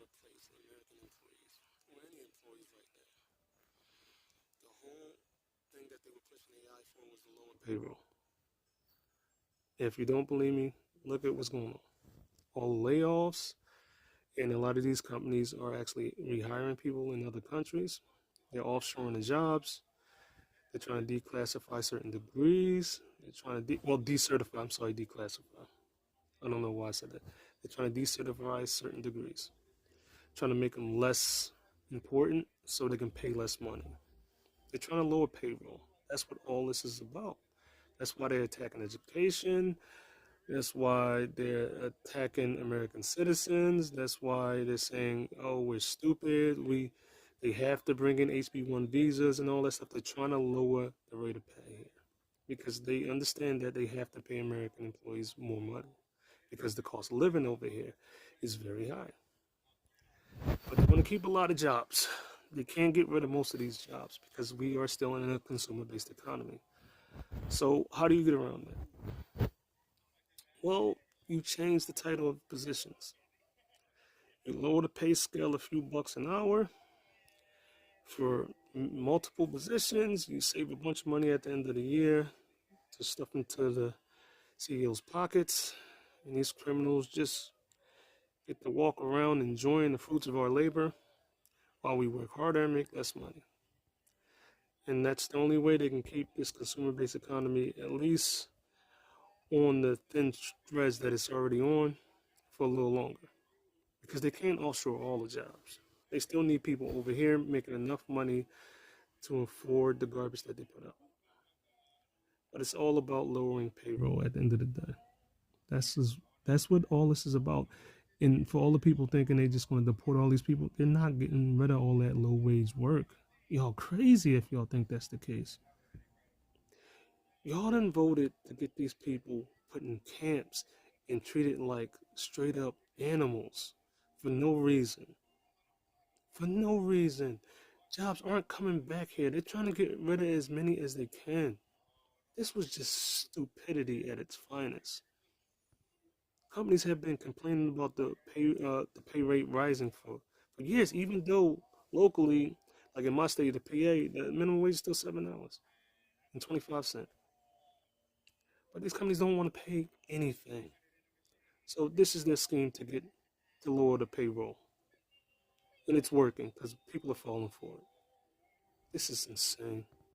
replace American employees or any employees right now. The whole thing that they were pushing AI for was the lower payroll. If you don't believe me, look at what's going on. All layoffs, and a lot of these companies are actually rehiring people in other countries. They're offshoring the jobs. They're trying to declassify certain degrees. They're trying to decertify. I'm sorry, declassify. I don't know why I said that. They're trying to decertify certain degrees, trying to make them less important so they can pay less money. They're trying to lower payroll. That's what all this is about. That's why they're attacking education. That's why they're attacking American citizens. That's why they're saying, "Oh, we're stupid. They have to bring in HB1 visas and all that stuff." They're trying to lower the rate of pay here because they understand that they have to pay American employees more money because the cost of living over here is very high. But they want to keep a lot of jobs. They can't get rid of most of these jobs because we are still in a consumer-based economy. So how do you get around that? Well, you change the title of positions. You lower the pay scale a few bucks an hour for multiple positions. You save a bunch of money at the end of the year to stuff into the CEO's pockets. And these criminals just get to walk around enjoying the fruits of our labor while we work harder and make less money. And that's the only way they can keep this consumer-based economy at least on the thin threads that it's already on for a little longer. Because they can't offshore all the jobs. They still need people over here making enough money to afford the garbage that they put out. But it's all about lowering payroll at the end of the day. That's what all this is about. And for all the people thinking they're just going to deport all these people, they're not getting rid of all that low wage work. Y'all crazy if y'all think that's the case. Y'all done voted to get these people put in camps and treated like straight up animals for no reason. For no reason. Jobs aren't coming back here. They're trying to get rid of as many as they can. This was just stupidity at its finest. Companies have been complaining about the pay rate rising for years, even though locally, like in my state, the PA, the minimum wage is still $7 and 25 cents. But these companies don't want to pay anything. So this is their scheme to lower the payroll. And it's working because people are falling for it. This is insane.